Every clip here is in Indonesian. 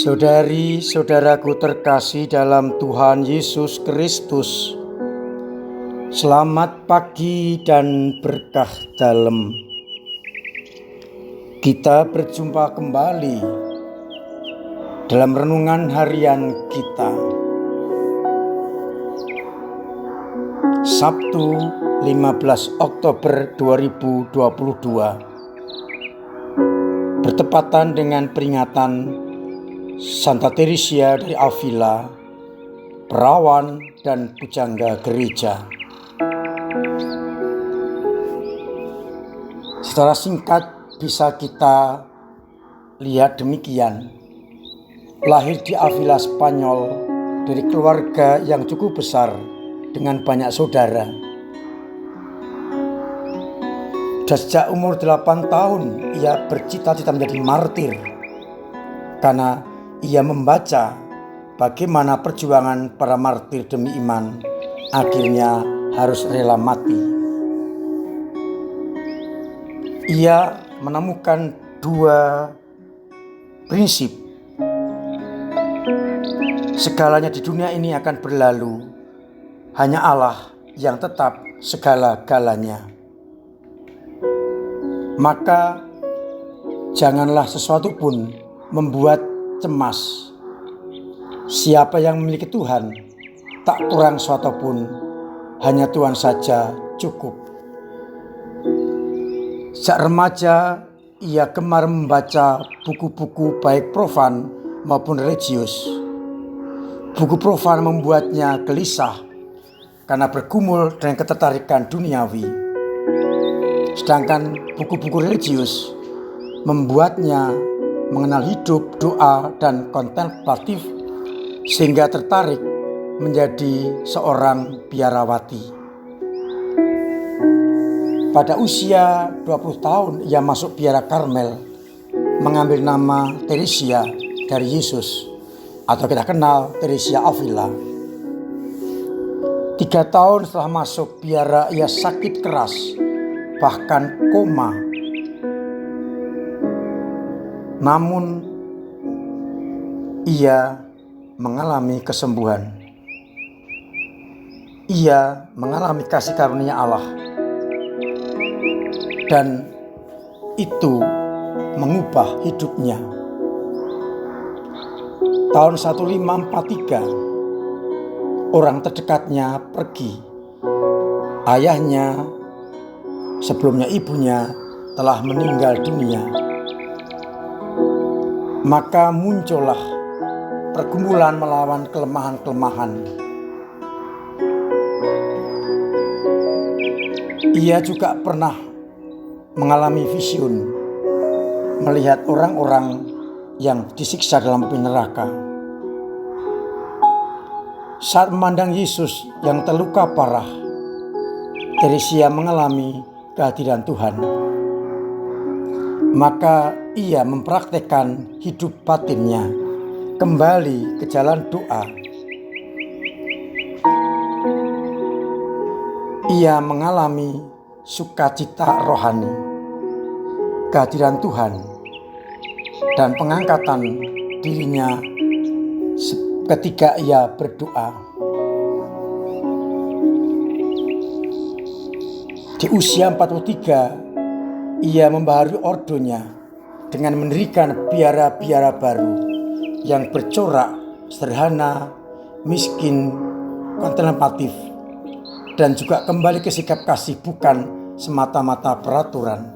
Saudari-saudaraku terkasih dalam Tuhan Yesus Kristus, selamat pagi dan berkah dalam. Kita berjumpa kembali dalam renungan harian kita. Sabtu 15 Oktober 2022 bertepatan dengan peringatan Santa Teresia dari Avila, perawan dan pujangga gereja. Secara singkat bisa kita lihat demikian. Lahir di Avila, Spanyol, dari keluarga yang cukup besar dengan banyak saudara. Sudah sejak umur 8 tahun ia bercita-cita menjadi martir karena ia membaca bagaimana perjuangan para martir demi iman akhirnya harus rela mati. Ia menemukan dua prinsip. Segalanya di dunia ini akan berlalu, hanya Allah yang tetap segala-galanya. Maka janganlah sesuatu pun membuat cemas. Siapa yang memiliki Tuhan, tak kurang suatu pun, hanya Tuhan saja cukup. Sejak remaja, ia gemar membaca buku-buku baik profan maupun religius. Buku profan membuatnya gelisah karena bergumul dengan ketertarikan duniawi. Sedangkan buku-buku religius membuatnya mengenal hidup, doa, dan kontemplatif sehingga tertarik menjadi seorang biarawati. Pada usia 20 tahun ia masuk biara Karmel, mengambil nama Teresia dari Yesus, atau kita kenal Teresia Avila. 3 tahun setelah masuk biara ia sakit keras, bahkan koma. Namun ia mengalami kesembuhan. Ia mengalami kasih karunia Allah. Dan itu mengubah hidupnya. Tahun 1543 orang terdekatnya pergi. Ayahnya, sebelumnya ibunya, telah meninggal dunia. Maka muncullah pergumulan melawan kelemahan-kelemahan. Ia juga pernah mengalami vision, melihat orang-orang yang disiksa dalam api neraka. Saat memandang Yesus yang terluka parah, Teresia mengalami kehadiran Tuhan. Maka ia mempraktekkan hidup batinnya kembali ke jalan doa. Ia mengalami sukacita rohani, kehadiran Tuhan, dan pengangkatan dirinya ketika ia berdoa. Di usia 43 ia membaharui ordonya dengan mendirikan biara-biara baru yang bercorak, sederhana, miskin, kontemplatif, dan juga kembali ke sikap kasih bukan semata-mata peraturan.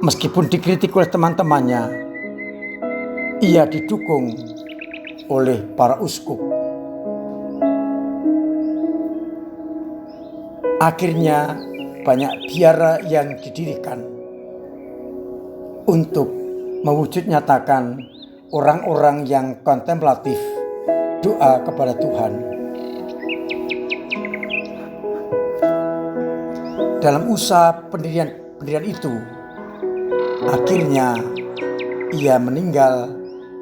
Meskipun dikritik oleh teman-temannya, ia didukung oleh para uskup. Akhirnya banyak biara yang didirikan untuk mewujud nyatakan orang-orang yang kontemplatif doa kepada Tuhan. Dalam usaha pendirian itu, akhirnya ia meninggal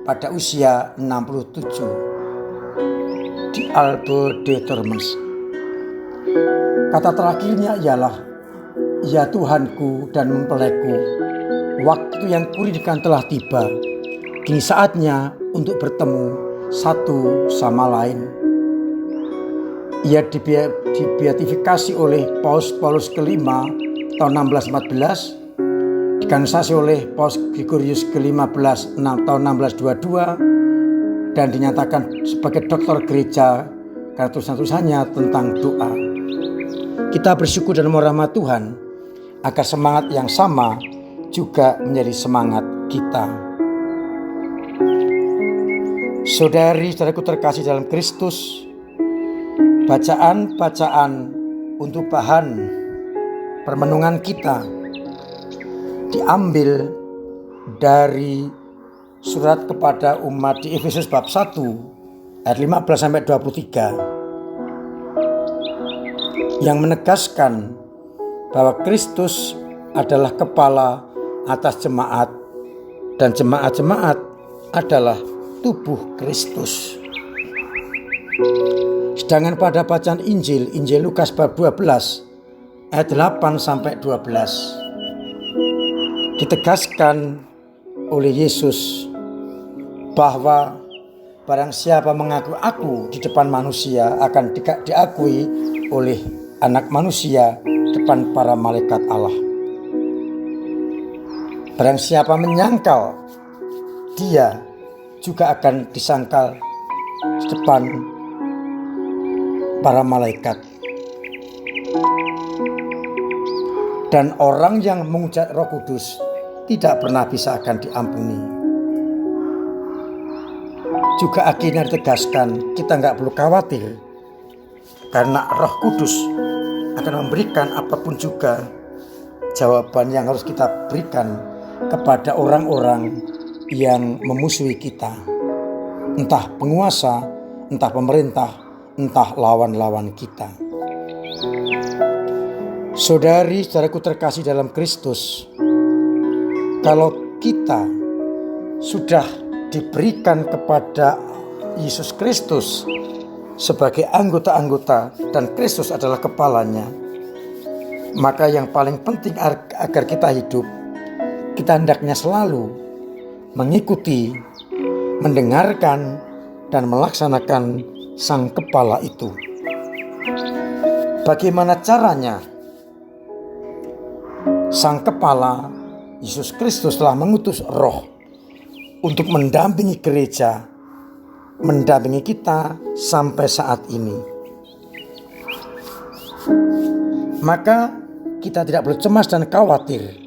pada usia 67 di Alba de Tormes. Kata terakhirnya ialah, "Ya Tuhanku dan mempelaiku, waktu yang kurindukan telah tiba. Kini saatnya untuk bertemu satu sama lain. Ia dibeatifikasi oleh Paus kelima tahun 1614, dikansasi oleh Paus Gregorius ke-15 tahun 1622, dan dinyatakan sebagai dokter gereja karena tulisan-tulisannya tentang doa. Kita bersyukur dan merahmat Tuhan agar semangat yang sama juga menjadi semangat kita. Saudari-saudaraku terkasih dalam Kristus, bacaan-bacaan untuk bahan permenungan kita diambil dari surat kepada umat di Efesus bab 1 ayat 15-23 yang menegaskan bahwa Kristus adalah kepala atas jemaat dan jemaat-jemaat adalah tubuh Kristus. Sedangkan pada bacaan Injil Lukas bab 12 ayat 8-12 ditegaskan oleh Yesus bahwa barang siapa mengaku aku di depan manusia akan diakui oleh Anak Manusia depan para malaikat Allah. Barang siapa menyangkal, dia juga akan disangkal di depan para malaikat. Dan orang yang mengucap Roh Kudus tidak pernah bisa akan diampuni. Juga akhirnya ditegaskan kita nggak perlu khawatir, karena Roh Kudus akan memberikan apapun juga jawaban yang harus kita berikan kepada orang-orang yang memusuhi kita, entah penguasa, entah pemerintah, entah lawan-lawan kita. Saudari-saudaraku terkasih dalam Kristus, kalau kita sudah diberikan kepada Yesus Kristus sebagai anggota-anggota dan Kristus adalah kepalanya, maka yang paling penting agar kita hidup, kita hendaknya selalu mengikuti, mendengarkan, dan melaksanakan sang kepala itu. Bagaimana caranya? Sang kepala Yesus Kristus telah mengutus Roh untuk mendampingi gereja, mendampingi kita sampai saat ini. Maka kita tidak perlu cemas dan khawatir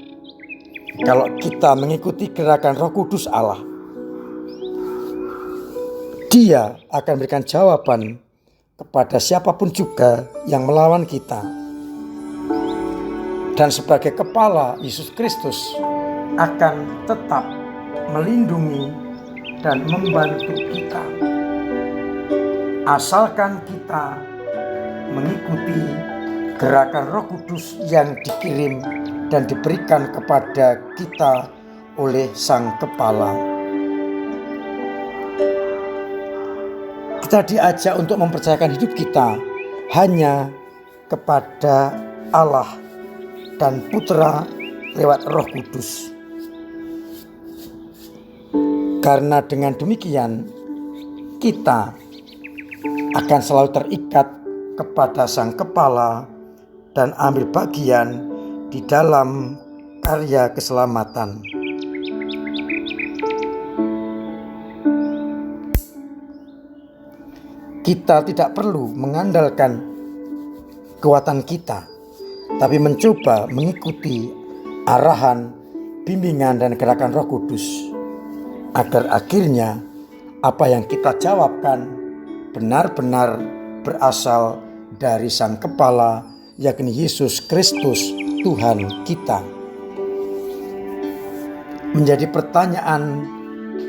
kalau kita mengikuti gerakan Roh Kudus Allah. Dia akan memberikan jawaban kepada siapapun juga yang melawan kita. Dan sebagai kepala, Yesus Kristus akan tetap melindungi dan membantu kita, asalkan kita mengikuti gerakan Roh Kudus yang dikirim dan diberikan kepada kita oleh Sang Kepala. Kita diajak untuk mempercayakan hidup kita hanya kepada Allah dan Putra lewat Roh Kudus. Karena dengan demikian kita akan selalu terikat kepada Sang Kepala dan ambil bagian di dalam karya keselamatan. Kita tidak perlu mengandalkan kekuatan kita, tapi mencoba mengikuti arahan, bimbingan, dan gerakan Roh Kudus, agar akhirnya apa yang kita jawabkan benar-benar berasal dari Sang Kepala, yakni Yesus Kristus Tuhan kita. Menjadi pertanyaan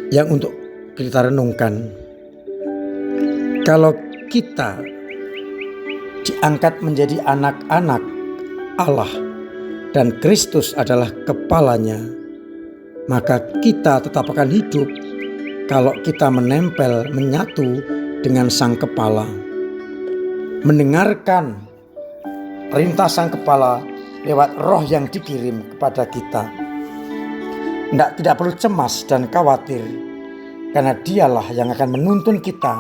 yang untuk kita renungkan. Kalau kita diangkat menjadi anak-anak Allah dan Kristus adalah kepalanya, maka kita tetap akan hidup kalau kita menempel, menyatu dengan Sang Kepala, mendengarkan perintah Sang Kepala lewat Roh yang dikirim kepada kita. Tidak perlu cemas dan khawatir, karena Dialah yang akan menuntun kita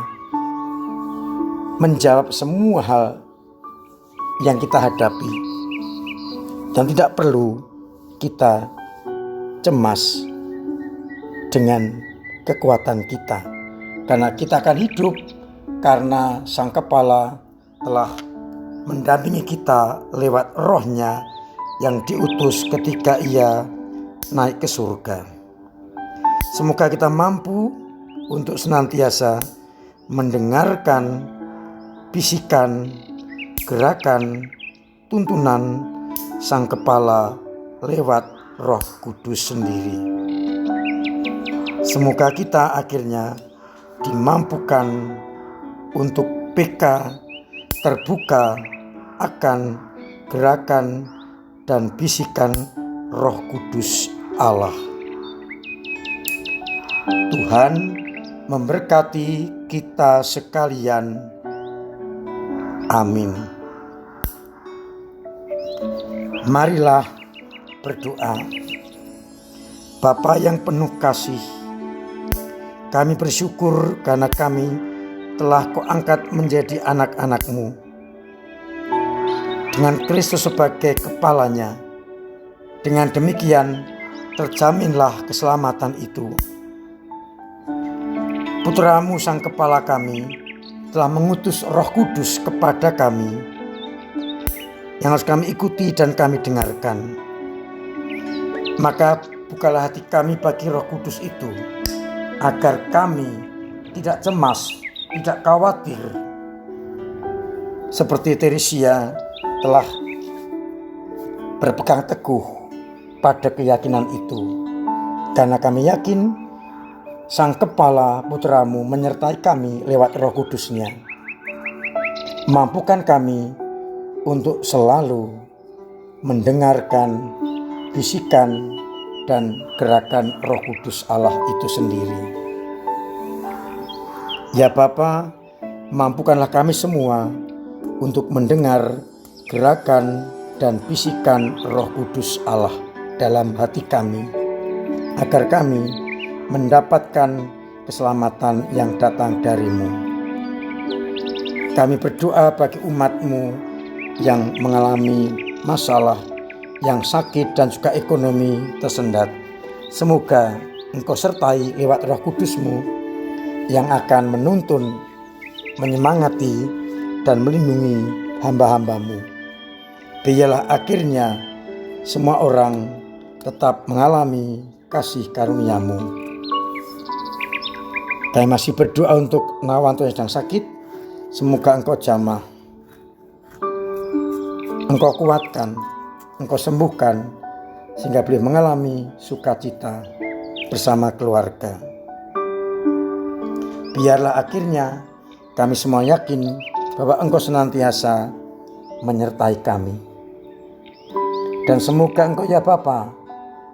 menjawab semua hal yang kita hadapi, dan tidak perlu kita cemas dengan kekuatan kita, karena kita akan hidup karena Sang Kepala telah mendampingi kita lewat Roh-Nya yang diutus ketika Ia naik ke surga. Semoga kita mampu untuk senantiasa mendengarkan bisikan, gerakan, tuntunan Sang Kepala lewat Roh Kudus sendiri. Semoga kita akhirnya dimampukan untuk peka, terbuka akan gerakan dan bisikan Roh Kudus Allah. Tuhan memberkati kita sekalian. Amin. Marilah berdoa. Bapa yang penuh kasih, kami bersyukur karena kami telah Kau angkat menjadi anak-anak-Mu. Dengan Kristus sebagai kepalanya, dengan demikian terjaminlah keselamatan itu. Putra-Mu Sang Kepala kami telah mengutus Roh Kudus kepada kami, yang harus kami ikuti dan kami dengarkan. Maka bukalah hati kami bagi Roh Kudus itu, agar kami tidak cemas, tidak khawatir, seperti Teresia telah berpegang teguh pada keyakinan itu. Karena kami yakin Sang Kepala Putra-Mu menyertai kami lewat Roh Kudus-Nya. Mampukan kami untuk selalu mendengarkan bisikan dan gerakan Roh Kudus Allah itu sendiri. Ya Bapa, mampukanlah kami semua untuk mendengar gerakan dan bisikan Roh Kudus Allah dalam hati kami, agar kami mendapatkan keselamatan yang datang dari-Mu. Kami berdoa bagi umat-Mu yang mengalami masalah, yang sakit dan juga ekonomi tersendat. Semoga Engkau sertai lewat Roh Kudus-Mu yang akan menuntun, menyemangati dan melindungi hamba-hamba-Mu. Biarlah akhirnya semua orang tetap mengalami kasih karunia-Mu. Kami masih berdoa untuk Nawanto yang sedang sakit. Semoga Engkau jamah, Engkau kuatkan, Engkau sembuhkan, sehingga boleh mengalami sukacita bersama keluarga. Biarlah akhirnya kami semua yakin bahwa Engkau senantiasa menyertai kami. Dan semoga Engkau ya Bapa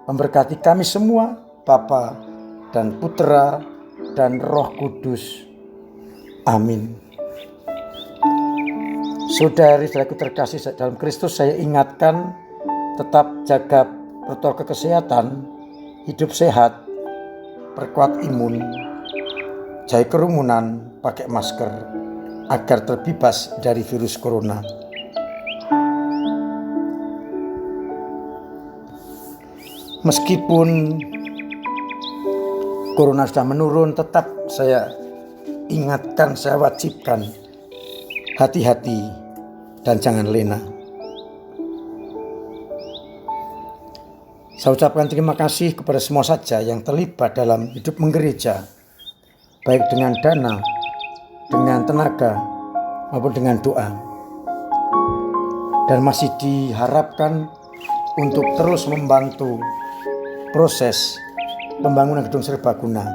memberkati kami semua, Bapa dan Putra dan Roh Kudus. Amin. Saudari-saudariku terkasih dalam Kristus, saya ingatkan tetap jaga protokol kesehatan, hidup sehat, perkuat imun, jauhi kerumunan, pakai masker agar terbebas dari virus corona. Meskipun corona sudah menurun, tetap saya ingatkan, saya wajibkan hati-hati dan jangan lena. Saya ucapkan terima kasih kepada semua saja yang terlibat dalam hidup menggereja, baik dengan dana, dengan tenaga, maupun dengan doa. Dan masih diharapkan untuk terus membantu proses pembangunan gedung serbaguna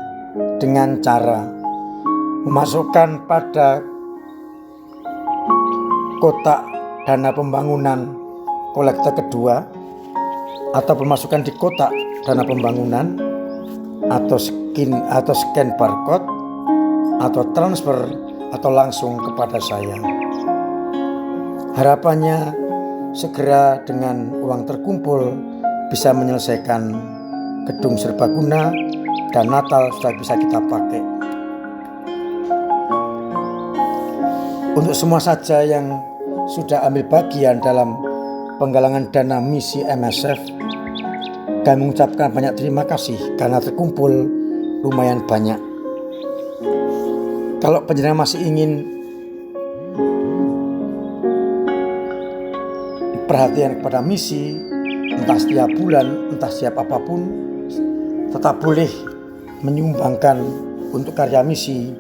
dengan cara memasukkan pada kotak dana pembangunan kolektor kedua, atau memasukkan di kotak dana pembangunan, atau scan barcode, atau transfer, atau langsung kepada saya. Harapannya segera dengan uang terkumpul bisa menyelesaikan gedung serbaguna, dan Natal sudah bisa kita pakai. Untuk semua saja yang sudah ambil bagian dalam penggalangan dana misi MSF, kami mengucapkan banyak terima kasih karena terkumpul lumayan banyak. Kalau penjenengan masih ingin perhatian kepada misi, entah setiap bulan, entah setiap apapun, tetap boleh menyumbangkan untuk karya misi.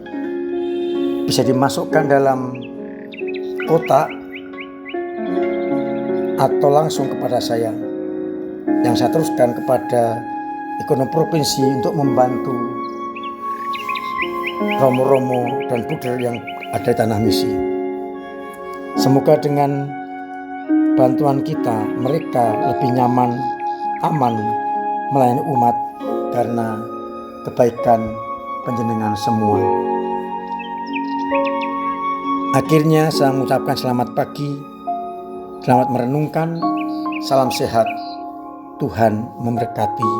Bisa dimasukkan dalam kotak atau langsung kepada saya, yang saya teruskan kepada ekonomi provinsi untuk membantu romo-romo dan puder yang ada di tanah misi. Semoga dengan bantuan kita, mereka lebih nyaman, aman melayani umat karena kebaikan panjenengan semua. Akhirnya saya mengucapkan selamat pagi, selamat merenungkan, salam sehat, Tuhan memberkati.